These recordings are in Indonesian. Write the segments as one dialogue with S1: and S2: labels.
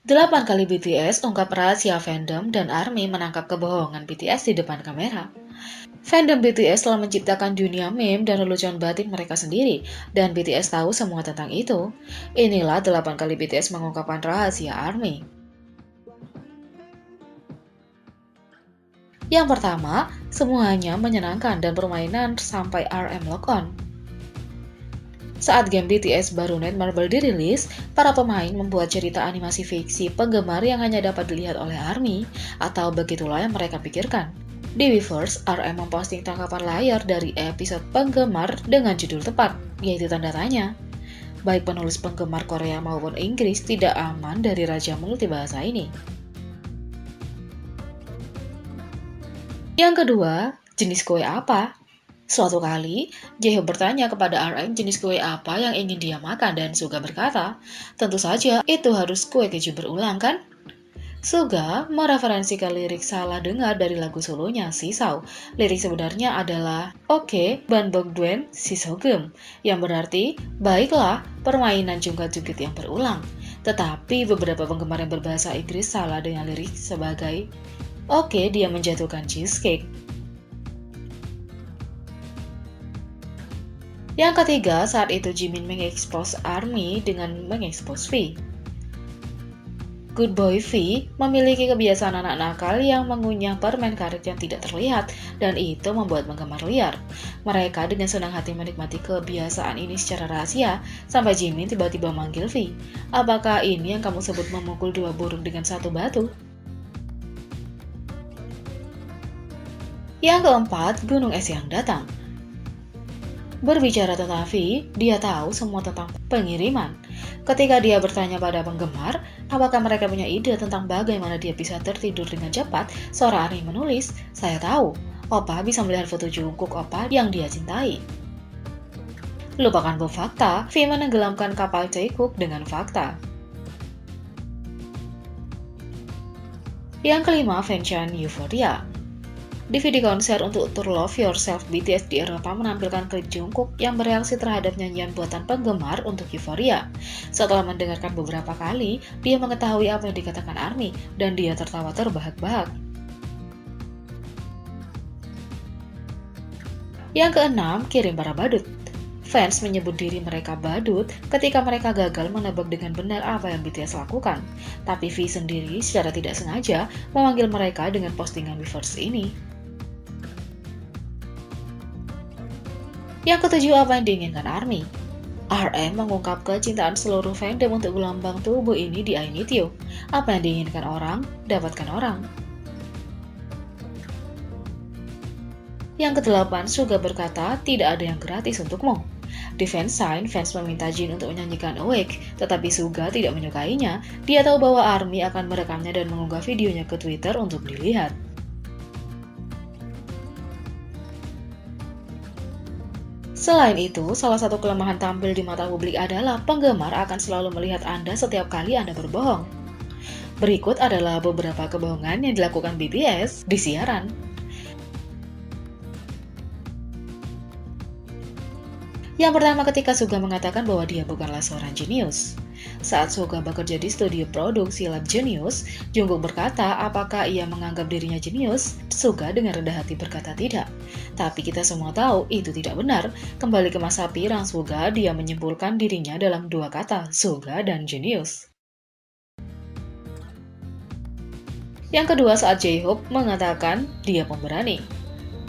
S1: 8 kali BTS ungkap rahasia fandom dan ARMY menangkap kebohongan BTS di depan kamera. Fandom BTS telah menciptakan dunia meme dan lelucon batin mereka sendiri, dan BTS tahu semua tentang itu. Inilah 8 kali BTS mengungkapkan rahasia ARMY. Yang pertama, semuanya menyenangkan dan permainan sampai RM lock on. Saat game BTS baru Net Marble dirilis, para pemain membuat cerita animasi fiksi penggemar yang hanya dapat dilihat oleh ARMY, atau begitulah yang mereka pikirkan. Di Weverse, RM memposting tangkapan layar dari episode penggemar dengan judul tepat, yaitu tanda tanya. Baik penulis penggemar Korea maupun Inggris tidak aman dari raja multibahasa ini. Yang kedua, jenis kue apa? Suatu kali, Jaehyuk bertanya kepada RM jenis kue apa yang ingin dia makan dan Suga berkata, tentu saja itu harus kue keju berulang kan? Suga mereferensikan lirik salah dengar dari lagu solonya Sisau. Lirik sebenarnya adalah Oke, Banbogduen Sisogem, yang berarti baiklah permainan jungkat-jungkit yang berulang. Tetapi beberapa penggemar yang berbahasa Inggris salah dengan lirik sebagai Oke, dia menjatuhkan cheesecake. Yang ketiga, saat itu Jimin mengekspos ARMY dengan mengekspos V. Good Boy V memiliki kebiasaan anak nakal yang mengunyah permen karet yang tidak terlihat, dan itu membuat penggemar liar. Mereka dengan senang hati menikmati kebiasaan ini secara rahasia, sampai Jimin tiba-tiba manggil V. Apakah ini yang kamu sebut memukul dua burung dengan satu batu? Yang keempat, gunung es yang datang. Berbicara tentang V, dia tahu semua tentang pengiriman. Ketika dia bertanya pada penggemar, apakah mereka punya ide tentang bagaimana dia bisa tertidur dengan cepat, seorang ARMY menulis, saya tahu, Oppa bisa melihat foto Jungkook Oppa yang dia cintai. Lupakan bom fakta, V menenggelamkan kapal Taekook dengan fakta. Yang kelima, fanchan Euphoria. Di video konser untuk tour Love Yourself, BTS di Eropa menampilkan klip Jungkook yang bereaksi terhadap nyanyian buatan penggemar untuk Euphoria. Setelah mendengarkan beberapa kali, dia mengetahui apa yang dikatakan ARMY, dan dia tertawa terbahak-bahak. Yang keenam, kirim para badut. Fans menyebut diri mereka badut ketika mereka gagal menebak dengan benar apa yang BTS lakukan. Tapi V sendiri secara tidak sengaja memanggil mereka dengan postingan Weverse ini. Yang ketujuh, apa yang diinginkan ARMY? RM mengungkap kecintaan seluruh fandom untuk gelombang tubuh ini di I Need You. Apa yang diinginkan orang, dapatkan orang. Yang kedelapan, Suga berkata, tidak ada yang gratis untukmu. Di fansign, fans meminta Jin untuk menyanyikan Awake, tetapi Suga tidak menyukainya. Dia tahu bahwa ARMY akan merekamnya dan mengunggah videonya ke Twitter untuk dilihat. Selain itu, salah satu kelemahan tampil di mata publik adalah penggemar akan selalu melihat Anda setiap kali Anda berbohong. Berikut adalah beberapa kebohongan yang dilakukan BTS di siaran. Yang pertama, ketika Suga mengatakan bahwa dia bukanlah seorang jenius. Saat Suga bekerja di studio produksi Lab Genius, Jungkook berkata apakah ia menganggap dirinya jenius. Suga dengan rendah hati berkata tidak. Tapi kita semua tahu itu tidak benar. Kembali ke masa pirang Suga, dia menyimpulkan dirinya dalam dua kata, Suga dan jenius. Yang kedua, saat Jaehyuk mengatakan dia pemberani.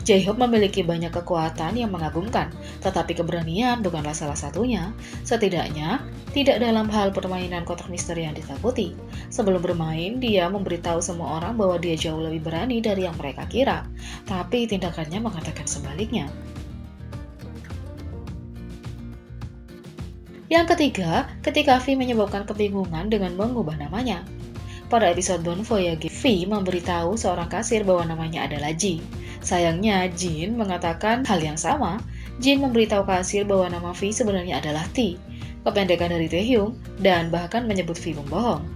S1: Jaehyuk memiliki banyak kekuatan yang mengagumkan, tetapi keberanian bukanlah salah satunya. Setidaknya, tidak dalam hal permainan kotak misteri yang ditakuti. Sebelum bermain, dia memberitahu semua orang bahwa dia jauh lebih berani dari yang mereka kira. Tapi tindakannya mengatakan sebaliknya. Yang ketiga, ketika V menyebabkan kebingungan dengan mengubah namanya. Pada episode Bon Voyage, V memberitahu seorang kasir bahwa namanya adalah Ji. Sayangnya, Jin mengatakan hal yang sama. Jin memberitahu kasir bahwa nama V sebenarnya adalah T, kependekan dari Taehyung, dan bahkan menyebut V membohong.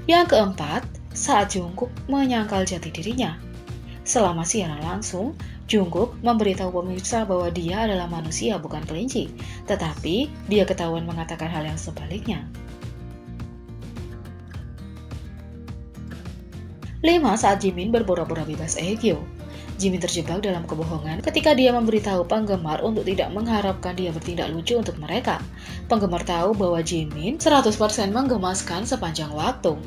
S1: Yang keempat, saat Jungkook menyangkal jati dirinya. Selama siaran langsung, Jungkook memberitahu pemirsa bahwa dia adalah manusia bukan kelinci, tetapi dia ketahuan mengatakan hal yang sebaliknya. 5. Saat Jimin berpura-pura bebas Aegyo. Jimin terjebak dalam kebohongan ketika dia memberitahu penggemar untuk tidak mengharapkan dia bertindak lucu untuk mereka. Penggemar tahu bahwa Jimin 100% menggemaskan sepanjang waktu.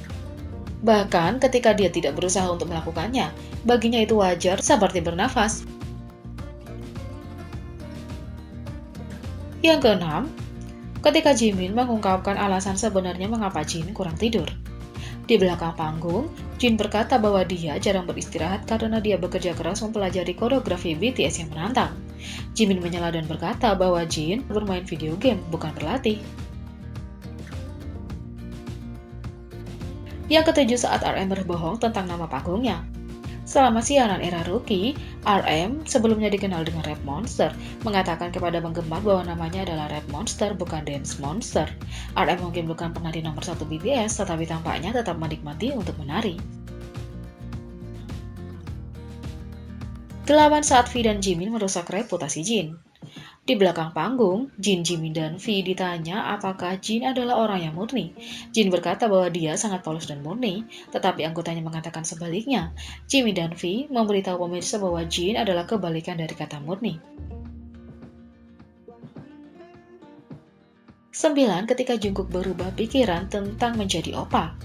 S1: Bahkan ketika dia tidak berusaha untuk melakukannya, baginya itu wajar seperti bernafas. Yang keenam, ketika Jimin mengungkapkan alasan sebenarnya mengapa Jin kurang tidur. Di belakang panggung, Jin berkata bahwa dia jarang beristirahat karena dia bekerja keras mempelajari koreografi BTS yang menantang. Jimin menyela dan berkata bahwa Jin bermain video game, bukan berlatih. Yang ketujuh, saat RM berbohong tentang nama panggungnya. Selama siaran era Rookie, RM, sebelumnya dikenal dengan Rap Monster, mengatakan kepada penggemar bahwa namanya adalah Rap Monster, bukan Dance Monster. RM mungkin bukan penari nomor 1 BTS, tetapi tampaknya tetap menikmati untuk menari. 8. Saat V dan Jimin merusak reputasi Jin. Di belakang panggung, Jin, Jimin, dan V ditanya apakah Jin adalah orang yang murni. Jin berkata bahwa dia sangat polos dan murni, tetapi anggotanya mengatakan sebaliknya. Jimin dan V memberitahu pemirsa bahwa Jin adalah kebalikan dari kata murni. 9. Ketika Jungkook berubah pikiran tentang menjadi oppa.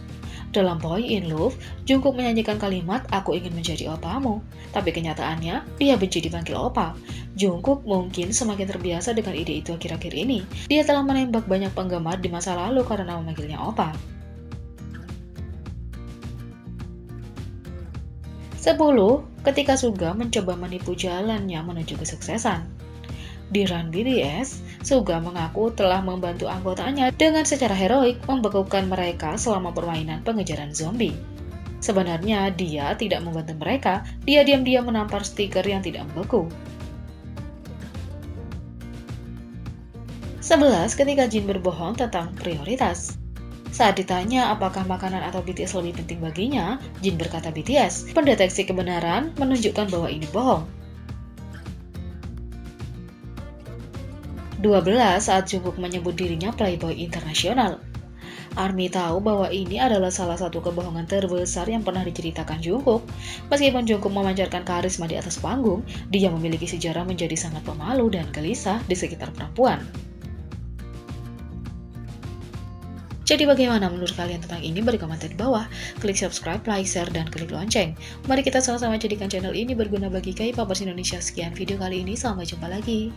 S1: Dalam Boy in Love, Jungkook menyanyikan kalimat "Aku ingin menjadi oppamu", tapi kenyataannya dia benci dipanggil oppa. Jungkook mungkin semakin terbiasa dengan ide itu akhir-akhir ini. Dia telah menembak banyak penggemar di masa lalu karena memanggilnya oppa. 10. Ketika Suga mencoba menipu jalannya menuju kesuksesan. Di Run BTS, Suga mengaku telah membantu anggotanya dengan secara heroik membekukan mereka selama permainan pengejaran zombie. Sebenarnya dia tidak membantu mereka, dia diam-diam menampar stiker yang tidak membeku. 11. Ketika Jin berbohong tentang prioritas. Saat ditanya apakah makanan atau BTS lebih penting baginya, Jin berkata BTS. Pendeteksi kebenaran menunjukkan bahwa ini bohong. 12. Saat Jungkook menyebut dirinya playboy internasional. ARMY tahu bahwa ini adalah salah satu kebohongan terbesar yang pernah diceritakan Jungkook. Meskipun Jungkook memancarkan karisma di atas panggung, dia memiliki sejarah menjadi sangat pemalu dan gelisah di sekitar perempuan. Jadi bagaimana menurut kalian tentang ini? Beri komentar di bawah. Klik subscribe, like, share, dan klik lonceng. Mari kita sama-sama jadikan channel ini berguna bagi K-popers Indonesia. Sekian video kali ini, sampai jumpa lagi.